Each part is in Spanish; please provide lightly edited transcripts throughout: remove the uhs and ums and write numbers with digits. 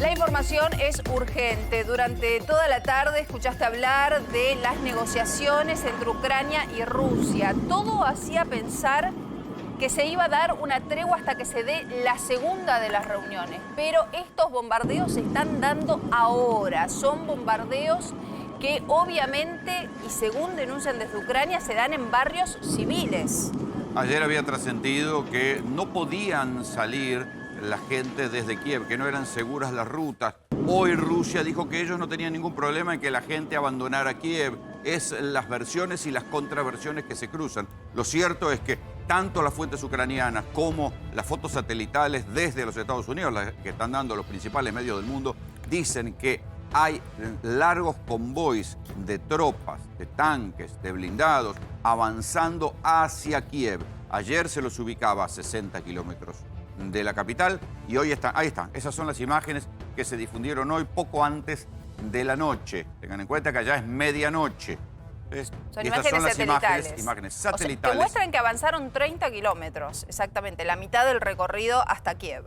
La información es urgente. Durante toda la tarde escuchaste hablar de las negociaciones entre Ucrania y Rusia. Todo hacía pensar que se iba a dar una tregua hasta que se dé la segunda de las reuniones. Pero estos bombardeos se están dando ahora. Son bombardeos que obviamente, y según denuncian desde Ucrania, se dan en barrios civiles. Ayer había trascendido que no podían salir la gente desde Kiev, que no eran seguras las rutas. Hoy Rusia dijo que ellos no tenían ningún problema en que la gente abandonara Kiev. Es las versiones y las contraversiones que se cruzan. Lo cierto es que tanto las fuentes ucranianas como las fotos satelitales desde los Estados Unidos, las que están dando los principales medios del mundo, dicen que hay largos convoys de tropas, de tanques, de blindados, avanzando hacia Kiev. Ayer se los ubicaba a 60 kilómetros de la capital y hoy están, ahí están. Esas son las imágenes que se difundieron hoy, poco antes de la noche. Tengan en cuenta que allá es medianoche. Son estas son las imágenes satelitales. O sea, te muestran que avanzaron 30 kilómetros, exactamente, la mitad del recorrido hasta Kiev.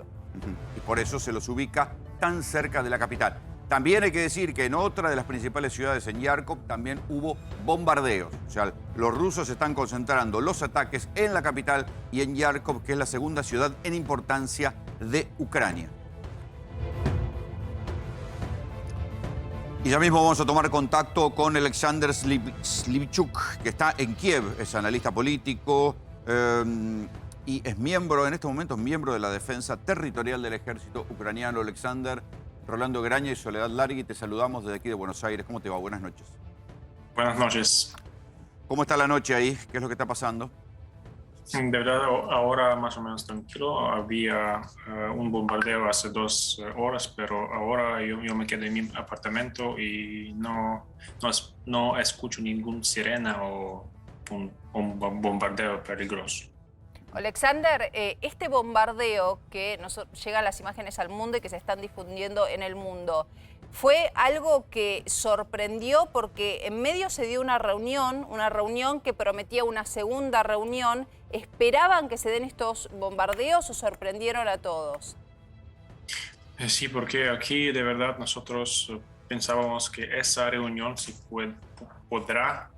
Y por eso se los ubica tan cerca de la capital. También hay que decir que en otra de las principales ciudades, en Kharkov, también hubo bombardeos. O sea, los rusos están concentrando los ataques en la capital y en Kharkov, que es la segunda ciudad en importancia de Ucrania. Y ya mismo vamos a tomar contacto con Alexander Slivchuk, que está en Kiev, es analista político y es miembro, en estos momentos, miembro de la defensa territorial del ejército ucraniano. Alexander, Rolando Graña y Soledad Largui, te saludamos desde aquí de Buenos Aires. ¿Cómo te va? Buenas noches. Buenas noches. ¿Cómo está la noche ahí? ¿Qué es lo que está pasando? De verdad, ahora más o menos tranquilo. Había un bombardeo hace 2 horas, pero ahora yo me quedé en mi apartamento y no escucho ningún sirena o un bombardeo peligroso. Alexander, este bombardeo que llegan las imágenes al mundo y que se están difundiendo en el mundo, ¿fue algo que sorprendió porque en medio se dio una reunión que prometía una segunda reunión? ¿Esperaban que se den estos bombardeos o sorprendieron a todos? Sí, porque aquí de verdad nosotros pensábamos que esa reunión sí podrá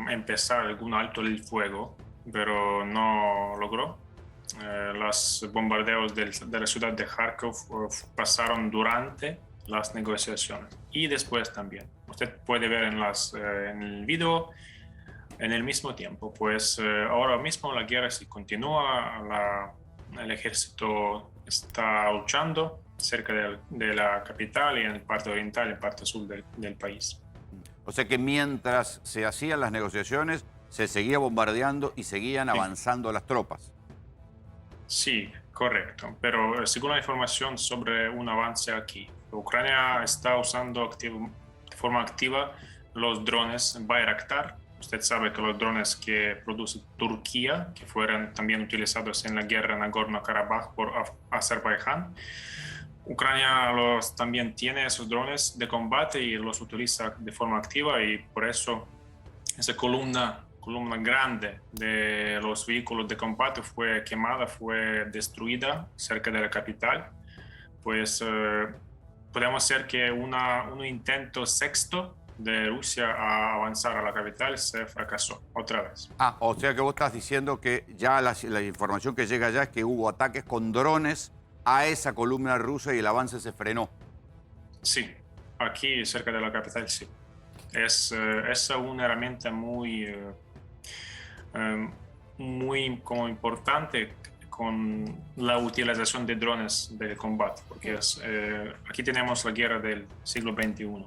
empezar algún alto el fuego, pero no logró. Los bombardeos de la ciudad de Kharkov pasaron durante las negociaciones y después también. Usted puede ver en el video en el mismo tiempo. Pues ahora mismo la guerra sí continúa, el ejército está luchando cerca de la capital y en la parte oriental y en la parte sur del país. O sea que mientras se hacían las negociaciones, se seguía bombardeando y seguían avanzando las tropas. Sí, correcto. Pero según la información sobre un avance aquí, Ucrania está usando de forma activa los drones Bayraktar. Usted sabe que los drones que produce Turquía, que fueron también utilizados en la guerra en Nagorno-Karabaj por Azerbaiyán, Ucrania también tiene esos drones de combate y los utiliza de forma activa, y por eso esa columna grande de los vehículos de combate fue quemada, fue destruida cerca de la capital. Pues podemos decir que un intento sexto de Rusia a avanzar a la capital se fracasó otra vez. O sea que vos estás diciendo que ya la información que llega allá es que hubo ataques con drones a esa columna rusa y el avance se frenó. Sí, aquí cerca de la capital sí. Es una herramienta muy como importante con la utilización de drones de combate, porque aquí tenemos la guerra del siglo XXI.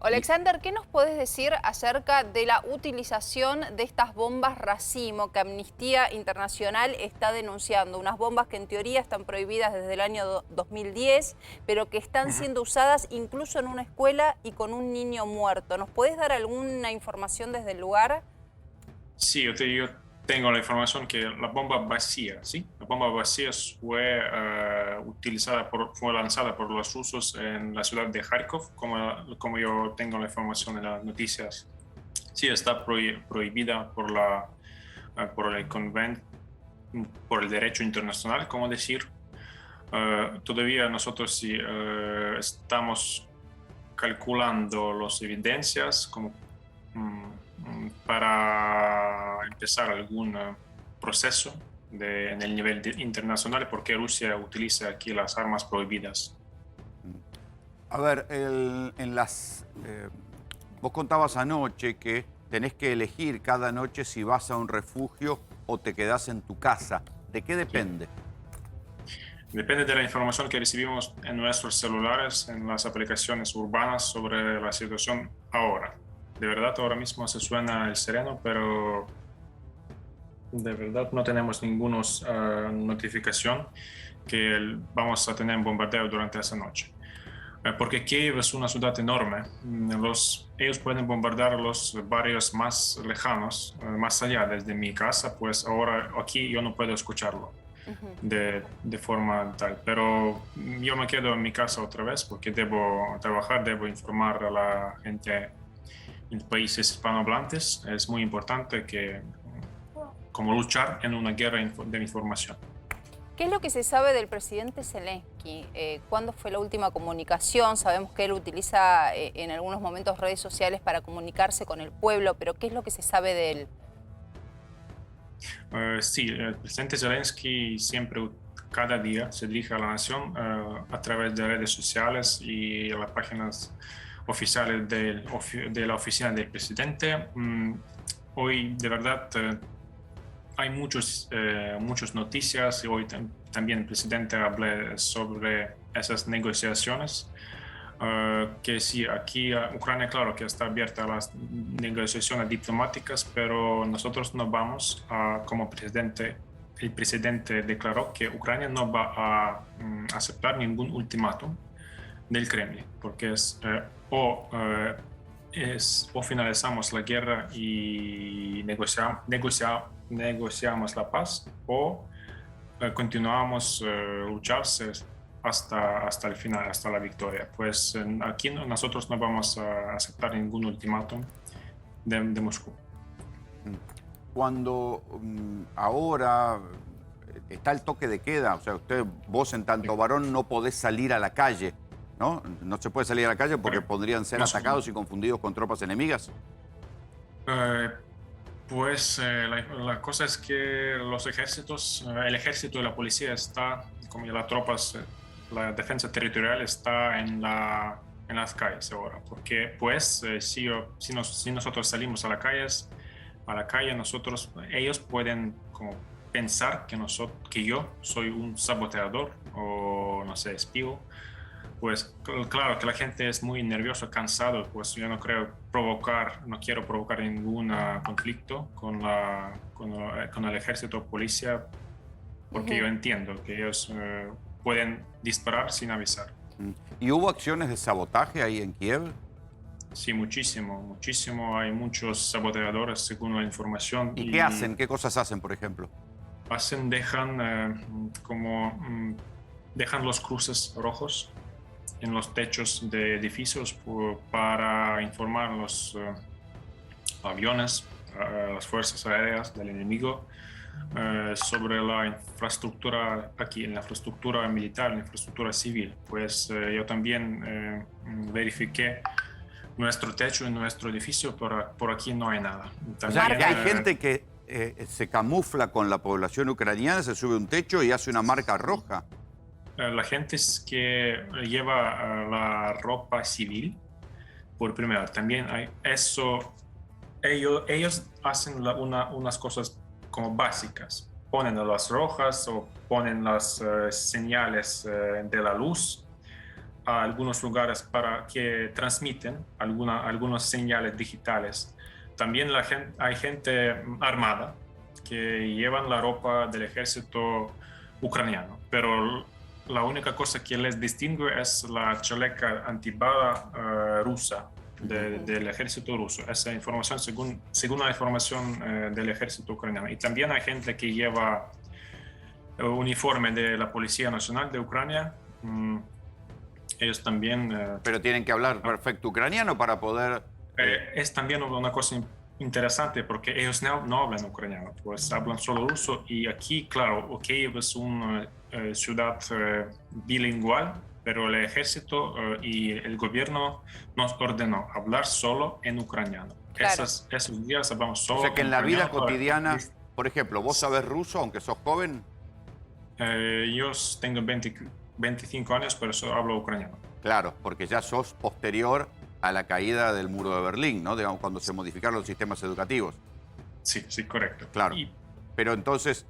Alexander, ¿qué nos puedes decir acerca de la utilización de estas bombas racimo que Amnistía Internacional está denunciando? Unas bombas que en teoría están prohibidas desde el año 2010, pero que están siendo usadas incluso en una escuela y con un niño muerto. ¿Nos puedes dar alguna información desde el lugar? Sí, yo tengo la información que la bomba vacía, ¿sí? La bomba vacía fue fue lanzada por los rusos en la ciudad de Kharkov, como yo tengo la información en las noticias. Sí, está prohibida por el derecho internacional, como decir. Todavía nosotros sí estamos calculando las evidencias como, para empezar algún proceso en el nivel internacional, porque Rusia utiliza aquí las armas prohibidas. A ver, vos contabas anoche que tenés que elegir cada noche si vas a un refugio o te quedás en tu casa. ¿De qué depende? Depende de la información que recibimos en nuestros celulares, en las aplicaciones urbanas sobre la situación ahora. De verdad, ahora mismo se suena el sereno, pero de verdad no tenemos ninguna notificación que vamos a tener bombardeo durante esa noche. Porque Kiev es una ciudad enorme. Ellos pueden bombardear los barrios más lejanos, más allá desde mi casa, pues ahora aquí yo no puedo escucharlo de forma tal. Pero yo me quedo en mi casa otra vez porque debo trabajar, debo informar a la gente en países hispanohablantes. Es muy importante que, como luchar en una guerra de información. ¿Qué es lo que se sabe del presidente Zelensky? ¿Cuándo fue la última comunicación? Sabemos que él utiliza en algunos momentos redes sociales para comunicarse con el pueblo, pero ¿qué es lo que se sabe de él? Sí, el presidente Zelensky siempre, cada día, se dirige a la nación a través de redes sociales y las páginas oficiales de la oficina del presidente. Hoy, de verdad, hay muchas noticias y hoy también el presidente habló sobre esas negociaciones. Que sí, aquí Ucrania, claro que está abierta a las negociaciones diplomáticas, pero nosotros no vamos como presidente. El presidente declaró que Ucrania no va a aceptar ningún ultimátum del Kremlin, porque o finalizamos la guerra y negociamos la paz, o continuamos lucharse hasta el final, hasta la victoria. Pues aquí nosotros no vamos a aceptar ningún ultimátum de Moscú. Cuando ahora está el toque de queda, o sea, vos en tanto varón no podés salir a la calle, ¿no? No se puede salir a la calle porque podrían ser atacados y confundidos con tropas enemigas. Pues la cosa es que los ejércitos, el ejército y la policía está, como las tropas, la defensa territorial está en las calles ahora, porque pues si nosotros salimos a la calle, ellos pueden como pensar que yo soy un saboteador o no sé, espío. Pues claro que la gente es muy nerviosa, cansado, pues yo no quiero provocar ningún conflicto con el ejército o policía, porque yo entiendo que ellos pueden disparar sin avisar. ¿Y hubo acciones de sabotaje ahí en Kiev? Sí, muchísimo. Hay muchos saboteadores, según la información. ¿Y qué hacen? ¿Qué cosas hacen, por ejemplo? Dejan los cruces rojos en los techos de edificios para informar a los aviones, las fuerzas aéreas del enemigo sobre la infraestructura aquí, en la infraestructura militar, en la infraestructura civil. Pues yo también verifiqué nuestro techo en nuestro edificio, por aquí no hay nada. También, o sea, que hay gente que se camufla con la población ucraniana, se sube a un techo y hace una marca roja. La gente es que lleva la ropa civil, por primero. También hay eso. Ellos hacen unas cosas como básicas. Ponen las rojas o ponen las señales de la luz a algunos lugares para que transmiten algunas señales digitales. También hay gente armada que llevan la ropa del ejército ucraniano, pero la única cosa que les distingue es la chaleca antibala rusa del ejército ruso. Esa información según la información del ejército ucraniano. Y también hay gente que lleva uniforme de la Policía Nacional de Ucrania. Ellos también... Pero tienen que hablar perfecto ucraniano para poder... Es también una cosa interesante porque ellos no hablan ucraniano, pues hablan solo ruso. Y aquí, claro, Kiev es una ciudad bilingüe, pero el ejército y el gobierno nos ordenó hablar solo en ucraniano. Claro. Esos días hablamos solo O sea que en la vida ucraniano. cotidiana, por ejemplo, ¿vos sabés ruso aunque sos joven? Yo tengo 25 años, pero eso hablo ucraniano. Claro, porque ya sos posterior a la caída del muro de Berlín, ¿no? Digamos, cuando se modificaron los sistemas educativos. Sí, sí, correcto. Claro. Pero entonces,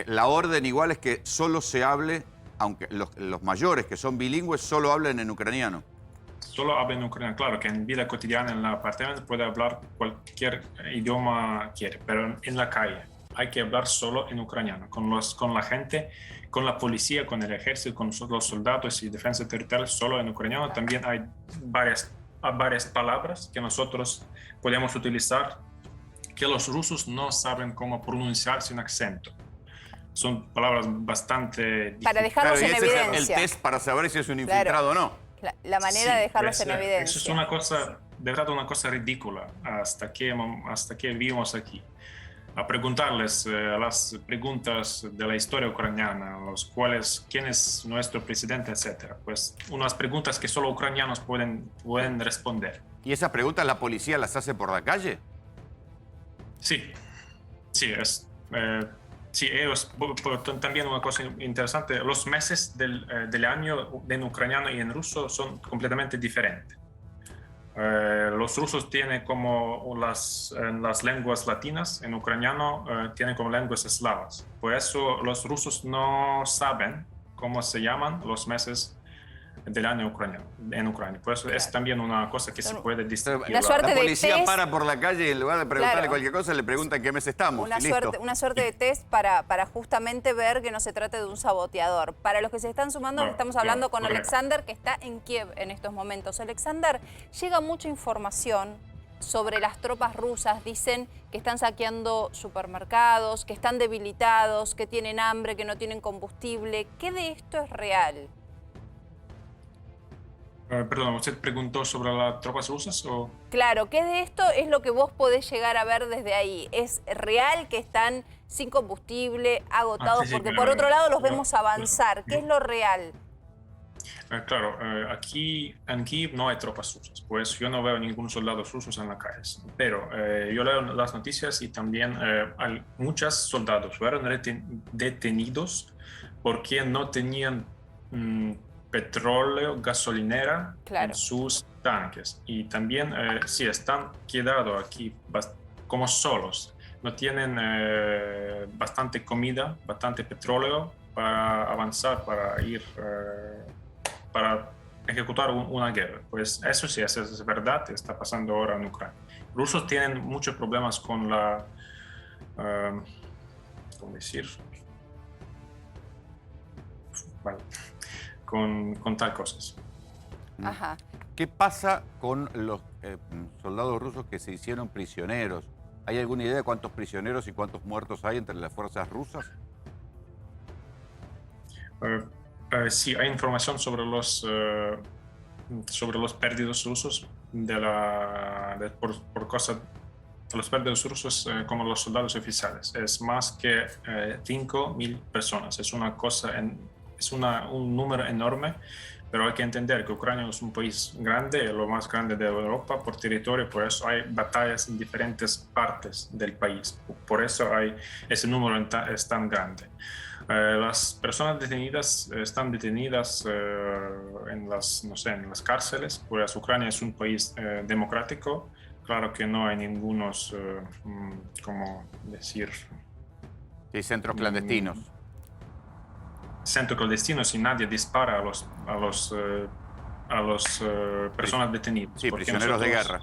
la orden igual es que solo se hable, aunque los mayores que son bilingües solo hablen en ucraniano. Solo hablo en ucraniano. Claro que en vida cotidiana, en el apartamento, puede hablar cualquier idioma quiere, pero en la calle hay que hablar solo en ucraniano, con la gente, con la policía, con el ejército, con los soldados y defensa territorial, solo en ucraniano. También hay varias palabras que nosotros podemos utilizar que los rusos no saben cómo pronunciar sin acento. Son palabras bastante difíciles. Para dejarlos Claro, y en ese evidencia. es el test para saber si es un infiltrado o no. La manera de dejarlos en evidencia. Eso es una cosa, de verdad, una cosa ridícula hasta que vivimos aquí. A preguntarles las preguntas de la historia ucraniana, quién es nuestro presidente, etcétera. Pues unas preguntas que solo ucranianos pueden responder. ¿Y esas preguntas la policía las hace por la calle? Sí, sí, sí, ellos, también una cosa interesante, los meses del año en ucraniano y en ruso son completamente diferentes. Los rusos tienen como las lenguas latinas, en ucraniano tienen como lenguas eslavas. Por eso los rusos no saben cómo se llaman los meses del año en Ucrania. Por eso es también una cosa que se puede distinguir. La policía para por la calle y en lugar de preguntarle cualquier cosa le pregunta en qué mes estamos. Una suerte de test para justamente ver que no se trate de un saboteador. Para los que se están sumando, estamos hablando con Alexander, que está en Kiev en estos momentos. Alexander, llega mucha información sobre las tropas rusas. Dicen que están saqueando supermercados, que están debilitados, que tienen hambre, que no tienen combustible. ¿Qué de esto es real? Perdón, ¿usted preguntó sobre las tropas rusas o...? Claro, ¿qué de esto es lo que vos podés llegar a ver desde ahí? ¿Es real que están sin combustible, agotados? Sí, Porque por otro lado los vemos avanzar. ¿Qué es lo real? Claro, aquí en Kiev no hay tropas rusas, pues yo no veo ningún soldado rusos en las calles. Pero yo leo las noticias y también hay muchos soldados fueron detenidos porque no tenían petróleo, gasolinera en sus tanques. Y también sí, están quedados aquí como solos. No tienen bastante comida, bastante petróleo para avanzar, para ir, para ejecutar una guerra. Pues eso sí, eso es verdad, está pasando ahora en Ucrania. Los rusos tienen muchos problemas con la, ¿cómo decir? Vale. Con tal cosas. Ajá. ¿Qué pasa con los soldados rusos que se hicieron prisioneros? ¿Hay alguna idea de cuántos prisioneros y cuántos muertos hay entre las fuerzas rusas? Sí, hay información sobre los perdidos rusos por cosas. Los perdidos rusos como los soldados oficiales. Es más que 5.000 personas. Es una cosa un número enorme, pero hay que entender que Ucrania es un país grande, lo más grande de Europa por territorio, por eso hay batallas en diferentes partes del país, por eso ese número es tan grande. Las personas detenidas están detenidas en las cárceles, pues Ucrania es un país democrático, claro que no hay ningunos, ¿cómo decir? Sí, centros clandestinos. Centro clandestino si nadie dispara a los personas detenidas. Sí, prisioneros de guerra.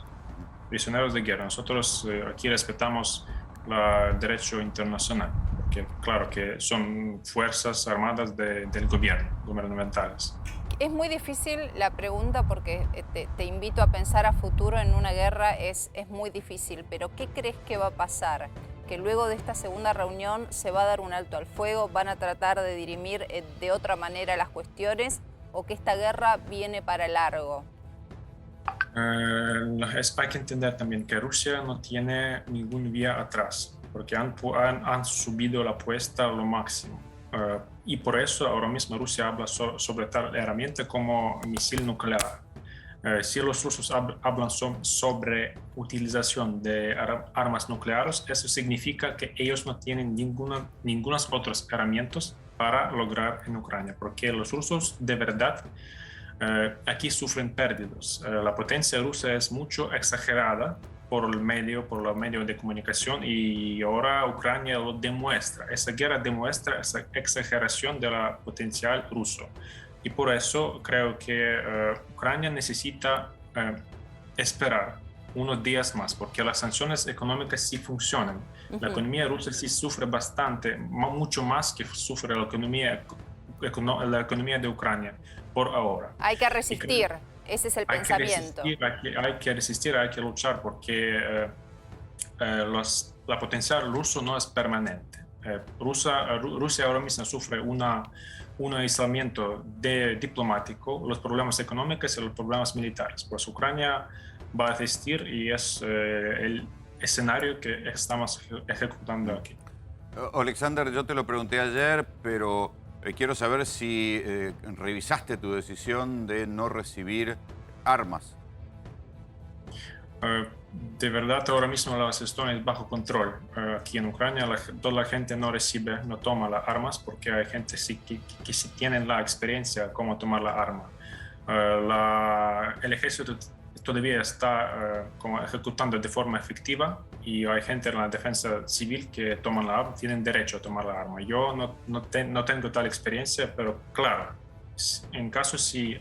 Prisioneros de guerra. Nosotros aquí respetamos el derecho internacional, porque claro que son fuerzas armadas del gobierno, gubernamentales. Es muy difícil la pregunta porque te invito a pensar a futuro en una guerra, es muy difícil, pero ¿qué crees que va a pasar? ¿Que luego de esta segunda reunión se va a dar un alto al fuego, van a tratar de dirimir de otra manera las cuestiones o que esta guerra viene para largo? Hay que entender también que Rusia no tiene ningún vía atrás, porque han subido la apuesta a lo máximo. Y por eso ahora mismo Rusia habla sobre tal herramienta como misil nuclear. Si los rusos hablan sobre utilización de armas nucleares, eso significa que ellos no tienen ninguna otras herramientas para lograr en Ucrania, porque los rusos de verdad aquí sufren pérdidas. La potencia rusa es mucho exagerada por los medios de comunicación y ahora Ucrania lo demuestra. Esa guerra demuestra esa exageración de la potencial ruso. Y por eso creo que Ucrania necesita esperar unos días más, porque las sanciones económicas sí funcionan. La economía rusa sí sufre bastante, mucho más que sufre la economía de Ucrania por ahora. Hay que resistir, ese es el pensamiento. Hay que resistir, hay que luchar, porque la potencial ruso no es permanente. Rusia ahora mismo sufre un aislamiento diplomático, los problemas económicos y los problemas militares. Pues Ucrania va a resistir y es el escenario que estamos ejecutando aquí. Alexander, yo te lo pregunté ayer, pero quiero saber si revisaste tu decisión de no recibir armas. De verdad, ahora mismo la situación es bajo control. Aquí en Ucrania toda la gente no toma las armas porque hay gente que sí tienen la experiencia cómo tomar la arma. El ejército todavía está como ejecutando de forma efectiva y hay gente en la defensa civil que toman la arma, tienen derecho a tomar la arma. Yo no tengo tal experiencia, pero claro, en caso si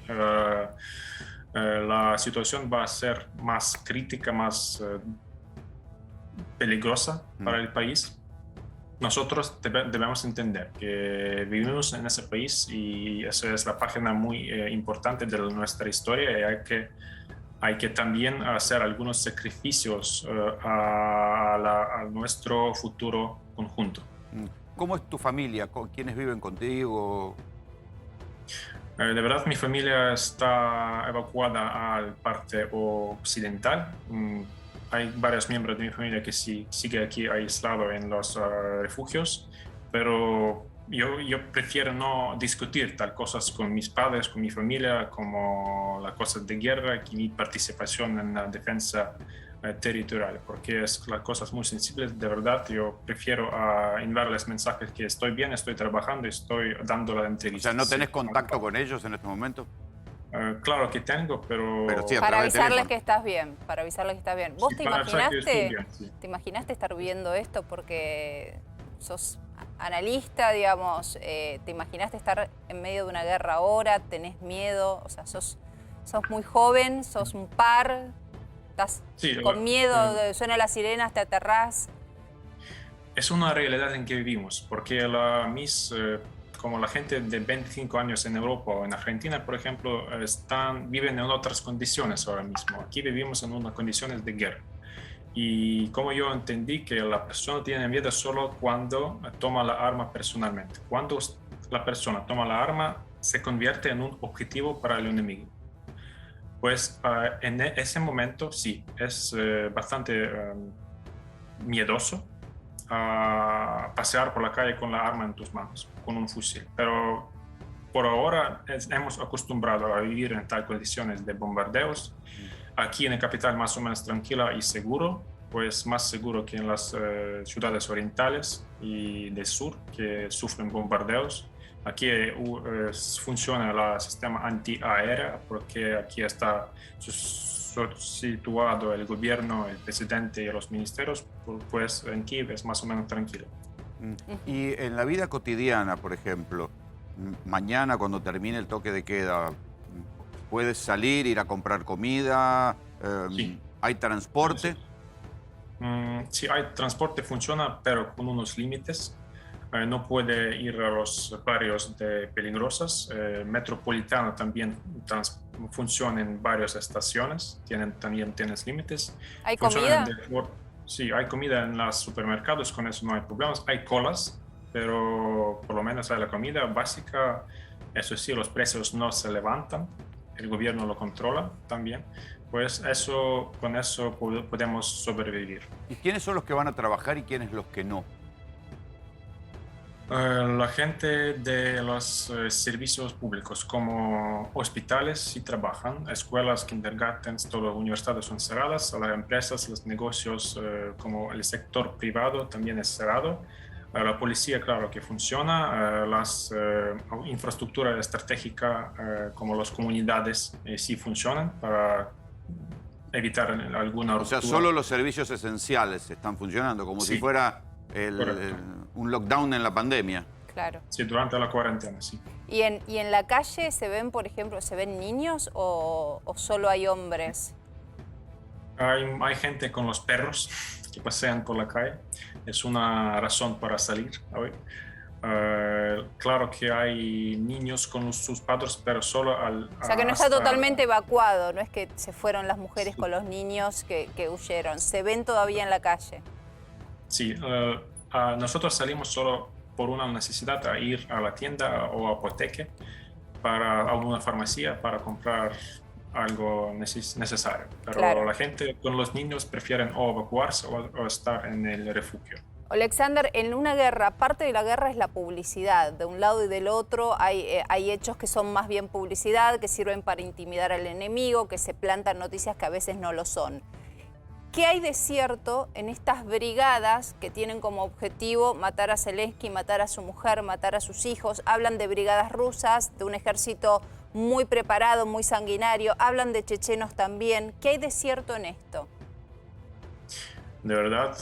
la situación va a ser más crítica, más peligrosa para el país, nosotros debemos entender que vivimos en ese país y esa es la página muy importante de nuestra historia y hay que también hacer algunos sacrificios a nuestro futuro conjunto. ¿Cómo es tu familia? ¿Quiénes viven contigo? De verdad, mi familia está evacuada al parte occidental. Hay varios miembros de mi familia que sigue aquí aislados en los refugios, pero yo prefiero no discutir tal cosas con mis padres, con mi familia, como las cosas de guerra y mi participación en la defensa territorial, porque es las cosas muy sensibles. De verdad, yo prefiero enviarles mensajes que estoy bien, estoy trabajando, estoy dando la entrevista. O sea, ¿no tenés contacto con ellos en este momento? Claro que tengo, pero sí, para avisarles que estás bien, para avisarles que estás bien. ¿Vos sí, te imaginaste estar viendo esto porque sos analista, digamos? ¿Te imaginaste estar en medio de una guerra ahora? ¿Tenés miedo? O sea, sos muy joven, sos un par, estás con miedo, suena las sirenas, te aterrás. Es una realidad en que vivimos, porque como la gente de 25 años en Europa o en Argentina, por ejemplo, viven en otras condiciones ahora mismo. Aquí vivimos en unas condiciones de guerra. Y como yo entendí que la persona tiene miedo solo cuando toma la arma personalmente. Cuando la persona toma la arma, se convierte en un objetivo para el enemigo. Pues en ese momento sí, es bastante miedoso pasear por la calle con la arma en tus manos, con un fusil. Pero por ahora hemos acostumbrado a vivir en tal condiciones de bombardeos. Aquí en la capital más o menos tranquila y seguro, pues más seguro que en las ciudades orientales y del sur que sufren bombardeos. Aquí funciona el sistema antiaéreo porque aquí está situado el gobierno, el presidente y los ministerios, pues en Kiev es más o menos tranquilo. Y en la vida cotidiana, por ejemplo, mañana cuando termine el toque de queda, ¿puedes salir, ir a comprar comida? Sí. ¿Hay transporte? Sí, hay transporte, funciona, pero con unos límites. No puede ir a los barrios peligrosos. Metropolitano también funciona en varias estaciones, también tienes límites. ¿Hay comida? Sí, hay comida en los supermercados, con eso no hay problemas. Hay colas, pero por lo menos hay la comida básica. Eso sí, los precios no se levantan, el gobierno lo controla también. Pues con eso podemos sobrevivir. ¿Y quiénes son los que van a trabajar y quiénes los que no? La gente de los servicios públicos, como hospitales, sí trabajan, escuelas, kindergartens, todas las universidades son cerradas, las empresas, los negocios, como el sector privado también es cerrado. La policía, claro que funciona, las infraestructuras estratégicas, como las comunidades, sí funcionan para evitar alguna O ruptura. sea, solo los servicios esenciales están funcionando, como Sí. si fuera Correcto. un lockdown en la pandemia. Claro. Sí, durante la cuarentena, sí. ¿Y en la calle se ven, por ejemplo, se ven niños o solo hay hombres? Hay gente con los perros que pasean por la calle. Es una razón para salir hoy. Claro que hay niños con sus padres, pero solo O sea, que no está totalmente evacuado, no es que se fueron las mujeres con los niños que huyeron, se ven todavía en la calle. Sí, nosotros salimos solo por una necesidad, a ir a la tienda o apoteque, a una farmacia para comprar algo necesario. Pero Claro. la gente con los niños prefieren o evacuarse o estar en el refugio. Alexander, en una guerra, parte de la guerra es la publicidad. De un lado y del otro hay hechos que son más bien publicidad, que sirven para intimidar al enemigo, que se plantan noticias que a veces no lo son. ¿Qué hay de cierto en estas brigadas que tienen como objetivo matar a Zelensky, matar a su mujer, matar a sus hijos? Hablan de brigadas rusas, de un ejército muy preparado, muy sanguinario. Hablan de chechenos también. ¿Qué hay de cierto en esto? De verdad,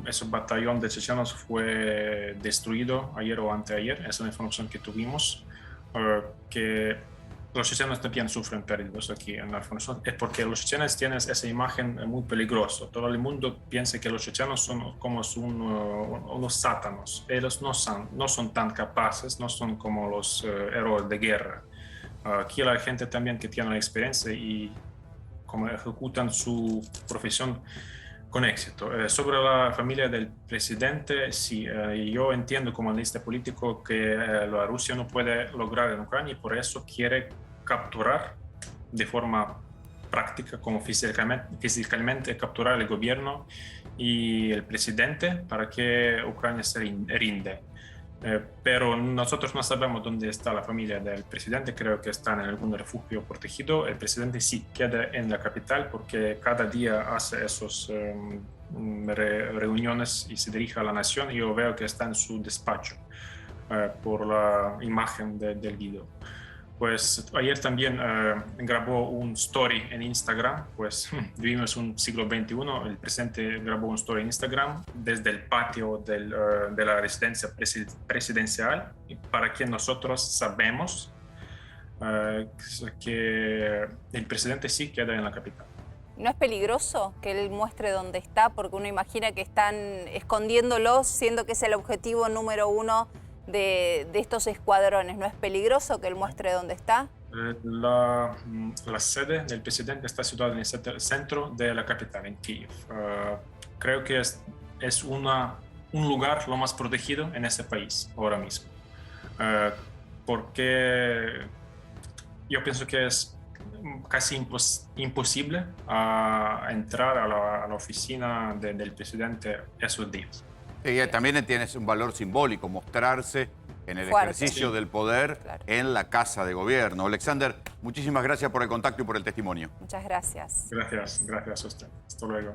ese batallón de chechenos fue destruido ayer o anteayer. Esa es la información que tuvimos. Que los chechenos también sufren pérdidas aquí en la información. Es porque los chechenos tienen esa imagen muy peligrosa. Todo el mundo piensa que los chechenos son como unos sátanos. Ellos no son tan capaces, no son como los héroes de guerra. Aquí la gente también que tiene la experiencia y como ejecutan su profesión con éxito. Sobre la familia del presidente, sí, yo entiendo como analista político que la Rusia no puede lograr en Ucrania y por eso quiere capturar de forma práctica, como físicamente capturar el gobierno y el presidente para que Ucrania se rinde. Pero nosotros no sabemos dónde está la familia del presidente, creo que están en algún refugio protegido. El presidente sí queda en la capital porque cada día hace esas reuniones y se dirige a la nación y yo veo que está en su despacho por la imagen del video. Pues ayer también grabó un story en Instagram, pues vivimos un siglo XXI, el presidente grabó un story en Instagram desde el patio de la residencia presidencial, para que nosotros sabemos que el presidente sí queda en la capital. ¿No es peligroso que él muestre dónde está? Porque uno imagina que están escondiéndolo, siendo que es el objetivo número uno de estos escuadrones. ¿No es peligroso que él muestre dónde está? La sede del presidente está situada en el centro de la capital, en Kiev. Creo que es un lugar lo más protegido en ese país ahora mismo. Porque yo pienso que es casi imposible entrar a la oficina del presidente esos días. Y también tienes un valor simbólico, mostrarse en el Fuerte. ejercicio del poder Claro. en la Casa de Gobierno. Alexander, muchísimas gracias por el contacto y por el testimonio. Muchas gracias. Gracias a usted. Hasta luego.